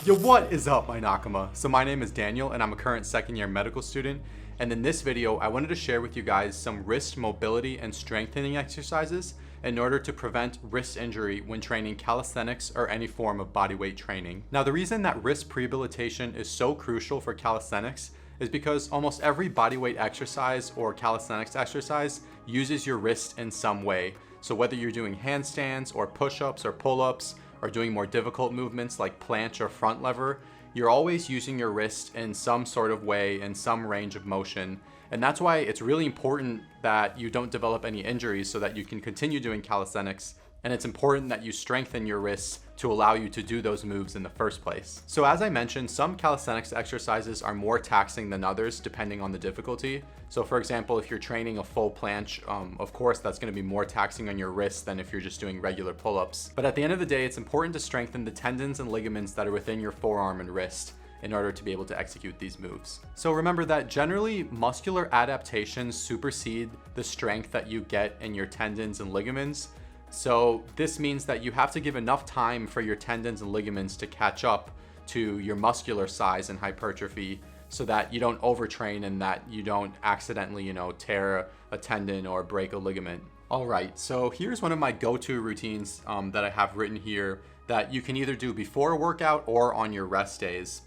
Yo, what is up, my Nakama? So my name is Daniel and I'm a current second year medical student, and in this video I wanted to share with you guys some wrist mobility and strengthening exercises in order to prevent wrist injury when training calisthenics or any form of bodyweight training. Now, the reason that wrist prehabilitation is so crucial for calisthenics is because almost every bodyweight exercise or calisthenics exercise uses your wrist in some way. So whether you're doing handstands or push-ups or pull-ups or doing more difficult movements like planche or front lever, you're always using your wrist in some sort of way, in some range of motion. And that's why it's really important that you don't develop any injuries so that you can continue doing calisthenics. And it's important that you strengthen your wrists to allow you to do those moves in the first place. So as I mentioned, some calisthenics exercises are more taxing than others depending on the difficulty. So for example, if you're training a full planche, of course that's going to be more taxing on your wrists than if you're just doing regular pull-ups. But at the end of the day, it's important to strengthen the tendons and ligaments that are within your forearm and wrist in order to be able to execute these moves. So remember that generally muscular adaptations supersede the strength that you get in your tendons and ligaments. So this means that you have to give enough time for your tendons and ligaments to catch up to your muscular size and hypertrophy so that you don't overtrain and that you don't accidentally, tear a tendon or break a ligament. All right, so here's one of my go-to routines that I have written here that you can either do before a workout or on your rest days.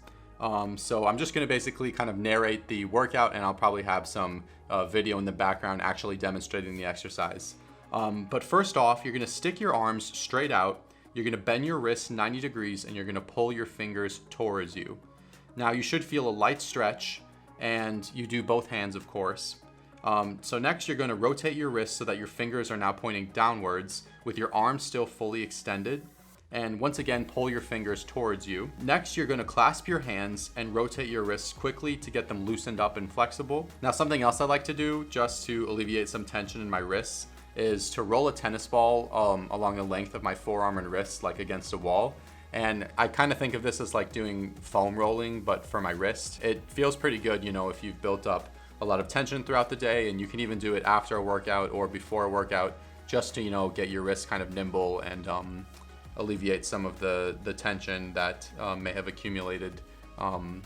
So I'm just gonna basically kind of narrate the workout, and I'll probably have some video in the background actually demonstrating the exercise. But first off, you're gonna stick your arms straight out, you're gonna bend your wrists 90 degrees, and you're gonna pull your fingers towards you. Now you should feel a light stretch, and you do both hands, of course. So next you're gonna rotate your wrists so that your fingers are now pointing downwards with your arms still fully extended. And once again, pull your fingers towards you. Next, you're gonna clasp your hands and rotate your wrists quickly to get them loosened up and flexible. Now, something else I like to do just to alleviate some tension in my wrists is to roll a tennis ball along the length of my forearm and wrist, like against a wall. And I kind of think of this as like doing foam rolling, but for my wrist. It feels pretty good, if you've built up a lot of tension throughout the day, and you can even do it after a workout or before a workout just to, get your wrists kind of nimble and alleviate some of the tension that may have accumulated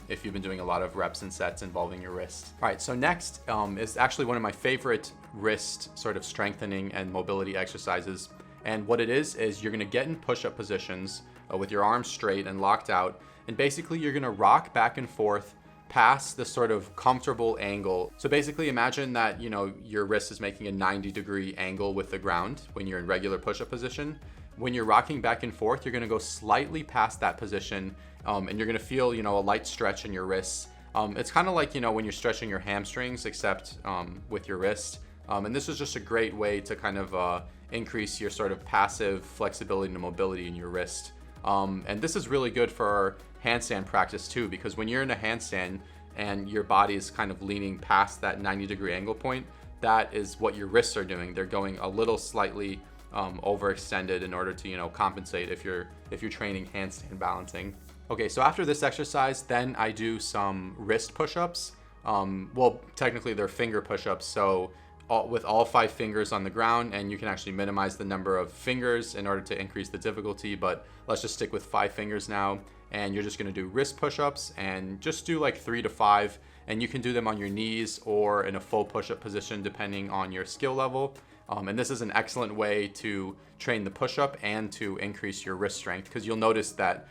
if you've been doing a lot of reps and sets involving your wrist. All right, so next is actually one of my favorite wrist sort of strengthening and mobility exercises. And what it is you're gonna get in push-up positions with your arms straight and locked out. And basically you're gonna rock back and forth past this sort of comfortable angle. So basically imagine that, your wrist is making a 90-degree angle with the ground when you're in regular push-up position. When you're rocking back and forth, you're gonna go slightly past that position, and you're gonna feel, a light stretch in your wrists. It's kind of like, when you're stretching your hamstrings, except with your wrist. And this is just a great way to kind of increase your sort of passive flexibility and mobility in your wrist. And this is really good for handstand practice too, because when you're in a handstand and your body is kind of leaning past that 90-degree angle point, that is what your wrists are doing. They're going a little slightly overextended in order to compensate if you're training handstand balancing. Okay, so after this exercise, then I do some wrist push-ups. Well, technically they're finger push-ups, so with all 5 fingers on the ground, and you can actually minimize the number of fingers in order to increase the difficulty, but let's just stick with 5 fingers now. And you're just gonna do wrist push-ups and just do like 3 to 5, and you can do them on your knees or in a full push-up position depending on your skill level. And this is an excellent way to train the push-up and to increase your wrist strength, because you'll notice that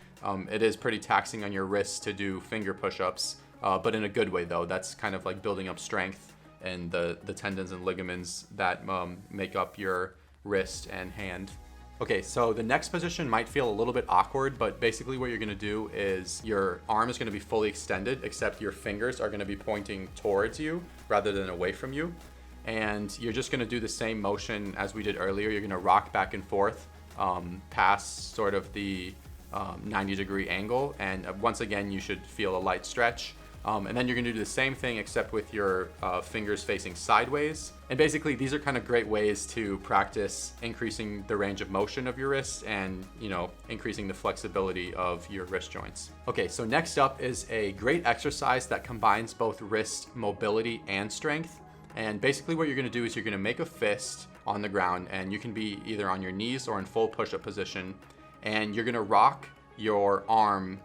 it is pretty taxing on your wrists to do finger push-ups, but in a good way though. That's kind of like building up strength and the tendons and ligaments that make up your wrist and hand. Okay, so the next position might feel a little bit awkward, but basically what you're gonna do is your arm is gonna be fully extended, except your fingers are gonna be pointing towards you rather than away from you. And you're just gonna do the same motion as we did earlier. You're gonna rock back and forth past sort of the 90-degree angle. And once again, you should feel a light stretch. And then you're gonna do the same thing except with your fingers facing sideways. And basically these are kind of great ways to practice increasing the range of motion of your wrists and increasing the flexibility of your wrist joints. Okay, so next up is a great exercise that combines both wrist mobility and strength. And basically what you're gonna do is you're gonna make a fist on the ground, and you can be either on your knees or in full push-up position. And you're gonna rock your arm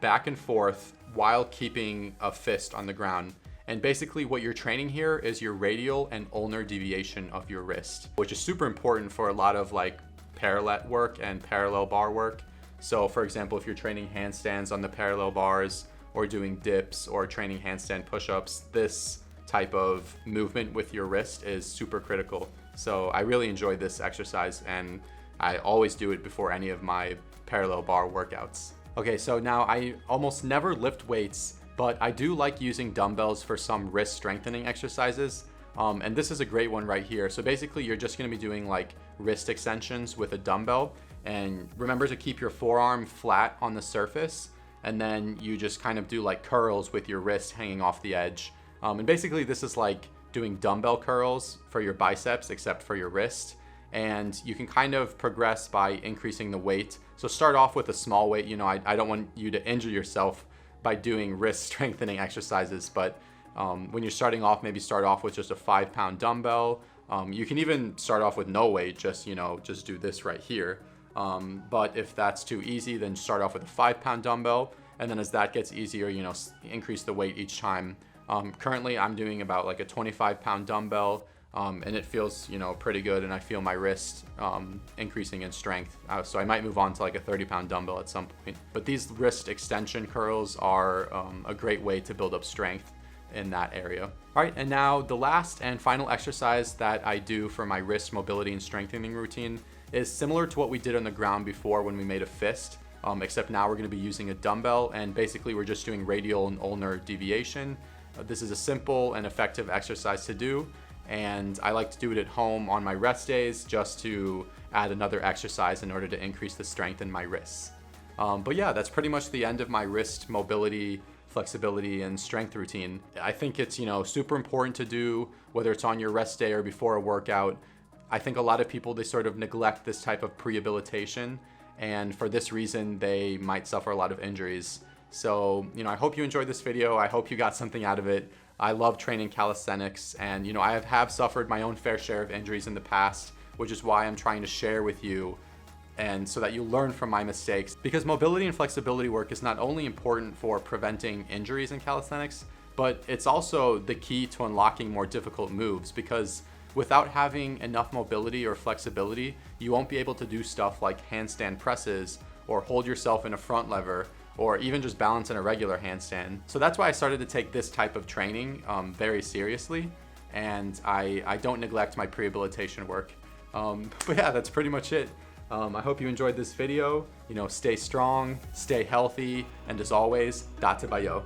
back and forth while keeping a fist on the ground. And basically what you're training here is your radial and ulnar deviation of your wrist, which is super important for a lot of like parallel work and parallel bar work. So for example, if you're training handstands on the parallel bars or doing dips or training handstand push-ups, this type of movement with your wrist is super critical. So I really enjoy this exercise and I always do it before any of my parallel bar workouts. Okay, so now I almost never lift weights, but I do like using dumbbells for some wrist strengthening exercises. And this is a great one right here. So basically you're just gonna be doing like wrist extensions with a dumbbell, and remember to keep your forearm flat on the surface, and then you just kind of do like curls with your wrist hanging off the edge. And basically this is like doing dumbbell curls for your biceps except for your wrist. And you can kind of progress by increasing the weight. So start off with a small weight. You know, I don't want you to injure yourself by doing wrist strengthening exercises, but when you're starting off, maybe start off with just a 5-pound dumbbell. You can even start off with no weight, just do this right here. But if that's too easy, then start off with a 5-pound dumbbell, and then as that gets easier, increase the weight each time. Currently I'm doing about like a 25-pound dumbbell, and it feels pretty good, and I feel my wrist increasing in strength. So I might move on to like a 30-pound dumbbell at some point. But these wrist extension curls are a great way to build up strength in that area. All right, and now the last and final exercise that I do for my wrist mobility and strengthening routine is similar to what we did on the ground before when we made a fist, except now we're gonna be using a dumbbell, and basically we're just doing radial and ulnar deviation. This is a simple and effective exercise to do, and I like to do it at home on my rest days just to add another exercise in order to increase the strength in my wrists. But yeah, that's pretty much the end of my wrist mobility, flexibility, and strength routine. I think it's super important to do, whether it's on your rest day or before a workout. I think a lot of people, they sort of neglect this type of prehabilitation, and for this reason they might suffer a lot of injuries. So I hope you enjoyed this video. I hope you got something out of it. I love training calisthenics, and I have suffered my own fair share of injuries in the past, which is why I'm trying to share with you, and so that you learn from my mistakes. Because mobility and flexibility work is not only important for preventing injuries in calisthenics, but it's also the key to unlocking more difficult moves, because without having enough mobility or flexibility, you won't be able to do stuff like handstand presses, or hold yourself in a front lever, or even just balance in a regular handstand. So that's why I started to take this type of training very seriously, and I don't neglect my prehabilitation work. But yeah, that's pretty much it. I hope you enjoyed this video. Stay strong, stay healthy, and as always, date bayo.